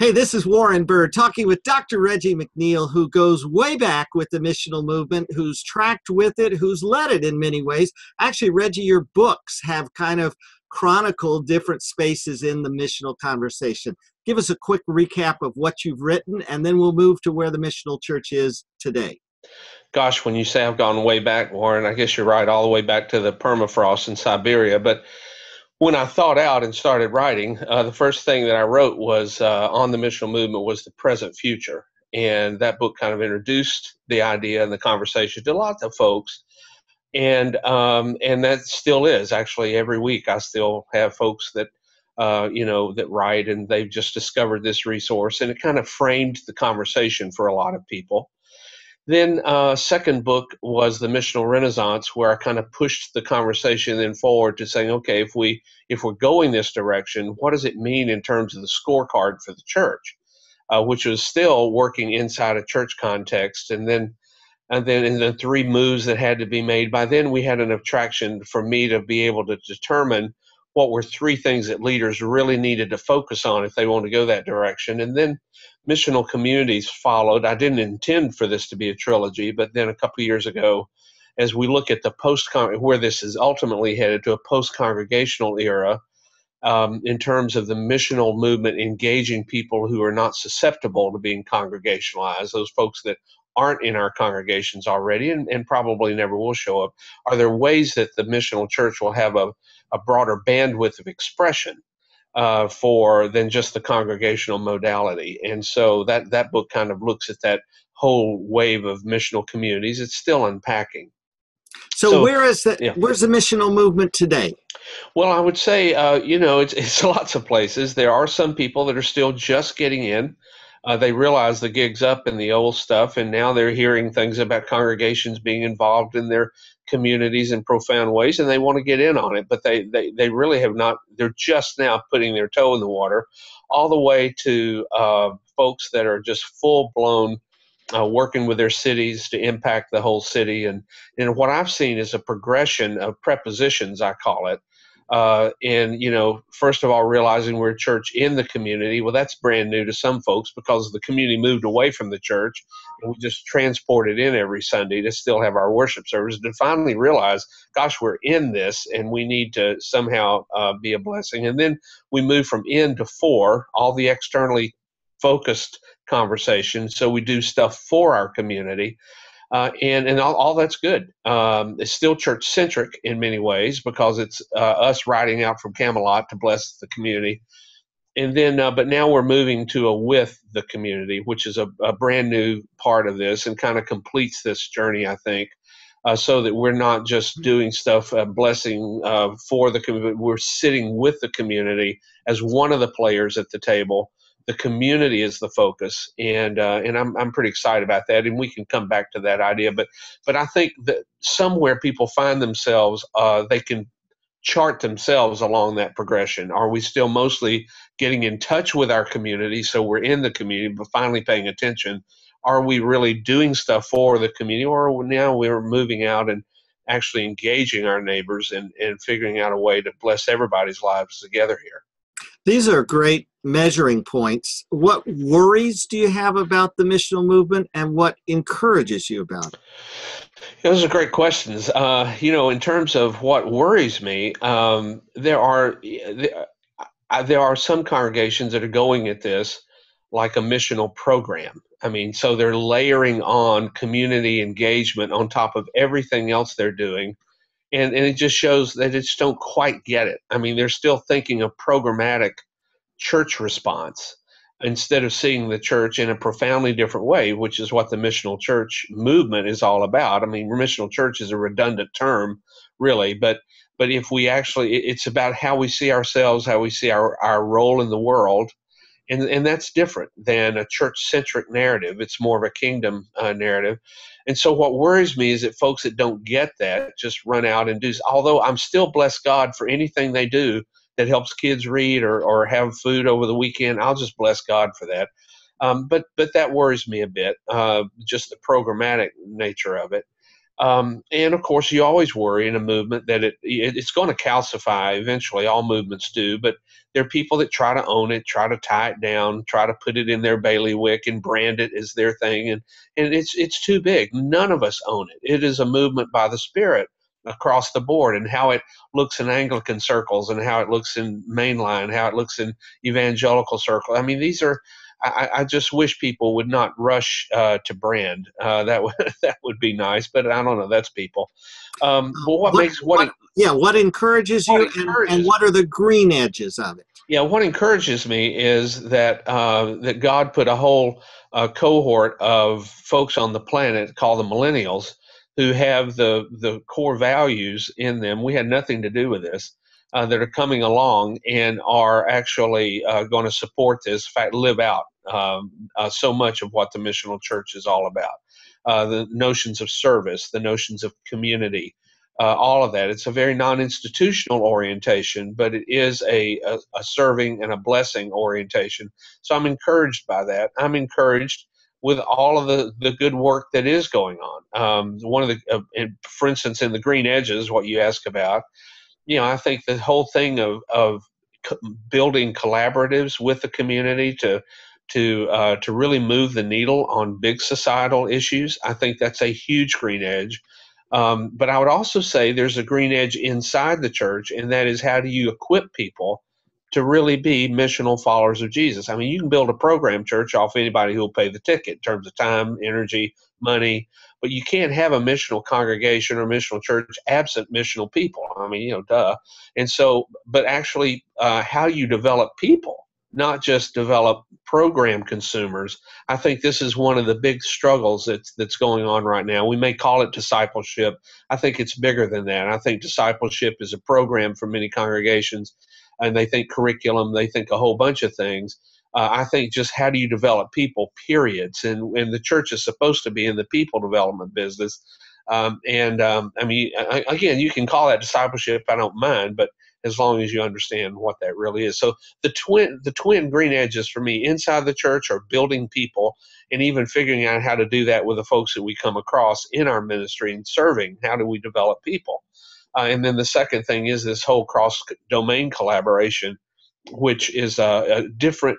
Hey, this is Warren Bird talking with Dr. Reggie McNeal, who goes way back with the missional movement, who's tracked with it, who's led it in many ways. Actually, Reggie, your books have kind of chronicled different spaces in the missional conversation. Give us a quick recap of what you've written, and then we'll move to where the missional church is today. Gosh, when you say I've gone way back, Warren, I guess you're right, all the way back to the permafrost in Siberia. But when I thought out and started writing, the first thing that I wrote was on the missional movement was the present future. And that book kind of introduced the idea and the conversation to lots of folks. And that still is actually every week. I still have folks that that write, and they've just discovered this resource, and it kind of framed the conversation for a lot of people. Then second book was the missional renaissance, where I kind of pushed the conversation then forward to saying, okay, if we're going this direction, what does it mean in terms of the scorecard for the church, which was still working inside a church context. And then in the three moves that had to be made, by then we had an attraction for me to be able to determine what were three things that leaders really needed to focus on if they want to go that direction. And then missional communities followed. I didn't intend for this to be a trilogy, but then a couple of years ago, as we look at the where this is ultimately headed to a post-congregational era, in terms of the missional movement engaging people who are not susceptible to being congregationalized, those folks that aren't in our congregations already and probably never will show up, are there ways that the missional church will have a broader bandwidth of expression for than just the congregational modality? And so that book kind of looks at that whole wave of missional communities. It's still unpacking. So So, yeah. where's the missional movement today? Well, I would say, it's lots of places. There are some people that are still just getting in. They realize the gig's up in the old stuff, and now they're hearing things about congregations being involved in their communities in profound ways, and they want to get in on it. But they really have not. They're just now putting their toe in the water, all the way to folks that are just full blown. Working with their cities to impact the whole city, and what I've seen is a progression of prepositions, I call it, and first of all, realizing we're a church in the community. Well, that's brand new to some folks because the community moved away from the church, and we just transported in every Sunday to still have our worship service. To finally realize, gosh, we're in this, and we need to somehow be a blessing. And then we move from in to for, all the externally focused conversation. So we do stuff for our community. And all that's good. It's still church centric in many ways because it's us riding out from Camelot to bless the community. And then, but now we're moving to a with the community, which is a brand new part of this and kind of completes this journey, I think, so that we're not just doing stuff, blessing for the community. We're sitting with the community as one of the players at the table. The community is the focus, and I'm pretty excited about that. And we can come back to that idea, but I think that somewhere people find themselves, they can chart themselves along that progression. Are we still mostly getting in touch with our community, so we're in the community, but finally paying attention? Are we really doing stuff for the community, or now we're moving out and actually engaging our neighbors and figuring out a way to bless everybody's lives together here? These are great measuring points. What worries do you have about the missional movement, and what encourages you about it? Those are great questions. In terms of what worries me, there are some congregations that are going at this like a missional program. I mean, so they're layering on community engagement on top of everything else they're doing. And it just shows that they just don't quite get it. I mean, they're still thinking of programmatic church response instead of seeing the church in a profoundly different way, which is what the missional church movement is all about. I mean, missional church is a redundant term, really, but if we actually, it's about how we see ourselves, how we see our role in the world, and that's different than a church-centric narrative. It's more of a kingdom narrative. And so what worries me is that folks that don't get that just run out and do, although I'm still bless God for anything they do that helps kids read or have food over the weekend. I'll just bless God for that. But that worries me a bit, just the programmatic nature of it. And of course, you always worry in a movement that it's going to calcify eventually. All movements do, but there are people that try to own it, try to tie it down, try to put it in their bailiwick and brand it as their thing, and it's too big. None of us own it. It is a movement by the Spirit across the board, and how it looks in Anglican circles, and how it looks in mainline, how it looks in evangelical circles. I mean, these are. I just wish people would not rush to brand. That would that would be nice, but I don't know. That's people. But what What, makes what, yeah, what encourages what you, and encourages what are the green edges of it? yeah, what encourages me is that that God put a whole cohort of folks on the planet called the millennials who have the core values in them. We had nothing to do with this. That are coming along and are actually going to support this, in fact, live out so much of what the missional church is all about. The notions of service, the notions of community, all of that. It's a very non-institutional orientation, but it is a serving and a blessing orientation. So I'm encouraged by that. I'm encouraged with all of the good work that is going on. One of the, for instance, in the green edges, what you ask about, I think the whole thing of building collaboratives with the community to really move the needle on big societal issues, I think that's a huge green edge. But I would also say there's a green edge inside the church, and that is how do you equip people to really be missional followers of Jesus? I mean, you can build a program church off anybody who will pay the ticket in terms of time, energy, money, but you can't have a missional congregation or missional church absent missional people. I mean, duh. And so, but actually, how you develop people, not just develop program consumers. I think this is one of the big struggles that's going on right now. We may call it discipleship. I think it's bigger than that. I think discipleship is a program for many congregations, and they think curriculum, they think a whole bunch of things. I think just how do you develop people, periods, and the church is supposed to be in the people development business. I mean, again, you can call that discipleship. I don't mind, but as long as you understand what that really is. So the twin green edges for me inside the church are building people, and even figuring out how to do that with the folks that we come across in our ministry and serving. How do we develop people? And then the second thing is this whole cross-domain collaboration, which is a different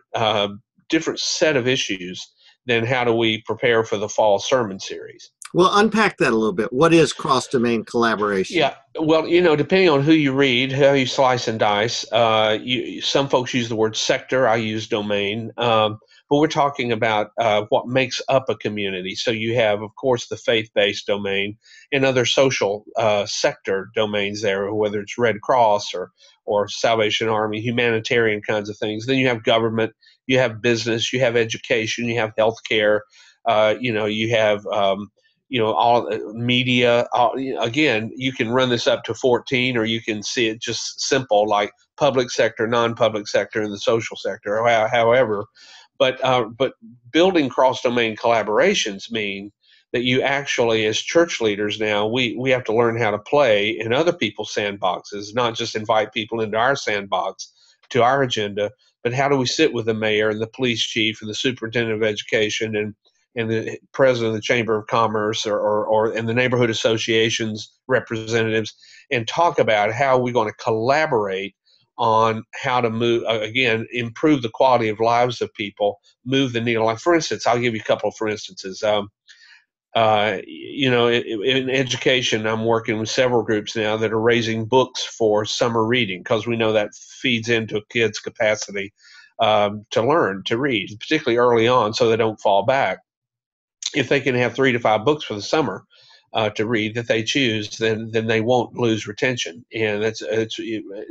set of issues than how do we prepare for the fall sermon series. Well, unpack that a little bit. What is cross-domain collaboration? Yeah, well, depending on who you read, how you slice and dice, some folks use the word sector. I use domain. But we're talking about what makes up a community. So you have, of course, the faith-based domain and other social sector domains there, whether it's Red Cross or Salvation Army, humanitarian kinds of things. Then you have government, you have business, you have education, you have healthcare, you have all media. Again, you can run this up to 14, or you can see it just simple like public sector, non-public sector, and the social sector, or however. But building cross-domain collaborations mean that you actually, as church leaders now, we have to learn how to play in other people's sandboxes, not just invite people into our sandbox to our agenda, but how do we sit with the mayor and the police chief and the superintendent of education and the president of the Chamber of Commerce or and the neighborhood associations representatives, and talk about how we're going to collaborate on how to move, again, improve the quality of lives of people, move the needle. Like, for instance, I'll give you a couple for instances. In education, I'm working with several groups now that are raising books for summer reading, because we know that feeds into a kid's capacity to learn, to read, particularly early on, so they don't fall back. If they can have 3 to 5 books for the summer to read that they choose, then they won't lose retention, and it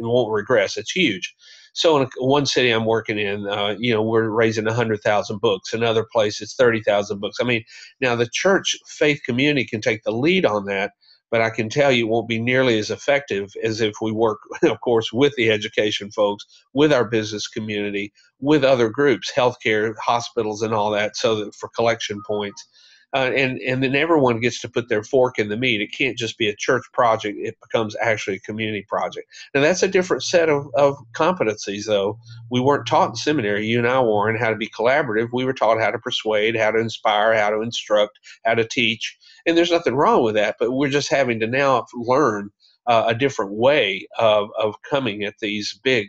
won't regress. It's huge. So in one city I'm working in, we're raising 100,000 books. Another place it's 30,000 books. I mean, now the church faith community can take the lead on that, but I can tell you it won't be nearly as effective as if we work, of course, with the education folks, with our business community, with other groups, healthcare, hospitals, and all that, so that for collection points. And then everyone gets to put their fork in the meat. It can't just be a church project. It becomes actually a community project. Now, that's a different set of competencies, though. We weren't taught in seminary, you and I, Warren, how to be collaborative. We were taught how to persuade, how to inspire, how to instruct, how to teach. and there's nothing wrong with that. But we're just having to now learn a different way of coming at these big,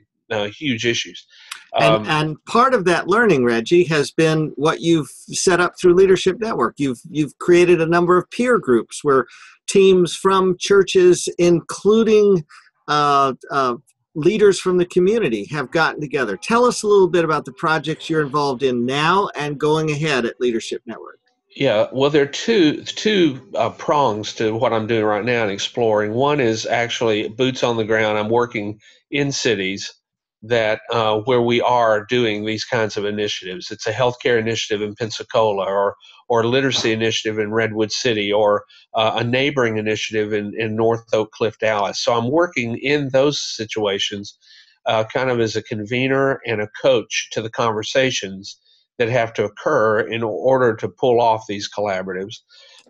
huge issues. And part of that learning, Reggie, has been what you've set up through Leadership Network. You've created a number of peer groups where teams from churches, including leaders from the community, have gotten together. Tell us a little bit about the projects you're involved in now and going ahead at Leadership Network. Yeah, well, there are two prongs to what I'm doing right now and exploring. One is actually boots on the ground. I'm working in cities that where we are doing these kinds of initiatives. It's a healthcare initiative in Pensacola, or a literacy initiative in Redwood City, or a neighboring initiative in North Oak Cliff, Dallas. So I'm working in those situations, kind of as a convener and a coach to the conversations that have to occur in order to pull off these collaboratives.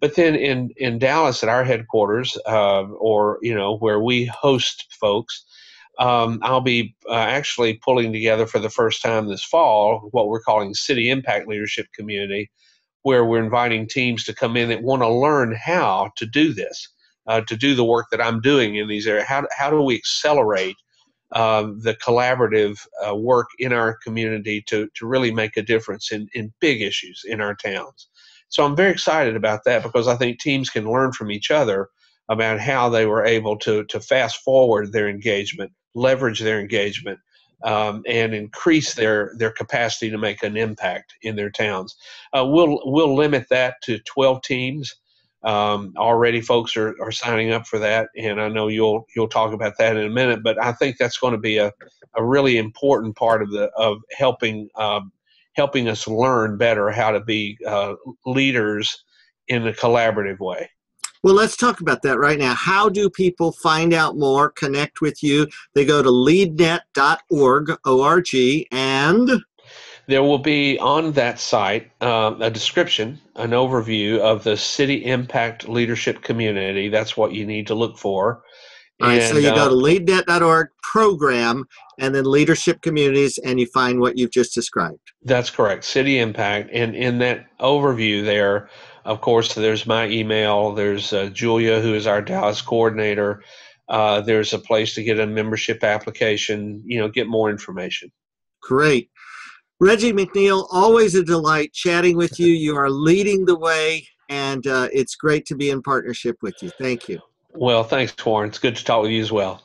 But then in Dallas at our headquarters, or where we host folks, I'll be actually pulling together for the first time this fall what we're calling City Impact Leadership Community, where we're inviting teams to come in that want to learn how to do this, to do the work that I'm doing in these areas. How do we accelerate the collaborative work in our community to really make a difference in big issues in our towns? So I'm very excited about that, because I think teams can learn from each other about how they were able to fast forward their engagement, leverage their engagement, and increase their capacity to make an impact in their towns. We'll limit that to 12 teams. Already folks are signing up for that, and I know you'll talk about that in a minute. But I think that's going to be a really important part of helping us learn better how to be leaders in a collaborative way. Well, let's talk about that right now. How do people find out more, connect with you? They go to leadnet.org, O-R-G, and there will be on that site a description, an overview of the City Impact Leadership Community. That's what you need to look for. All right, so you go to leadnet.org program and then leadership communities, and you find what you've just described. That's correct, City Impact. And in that overview there, of course, there's my email. There's Julia, who is our Dallas coordinator. There's a place to get a membership application, get more information. Great. Reggie McNeal, always a delight chatting with you. You are leading the way, and it's great to be in partnership with you. Thank you. Well, thanks, Warren. It's good to talk with you as well.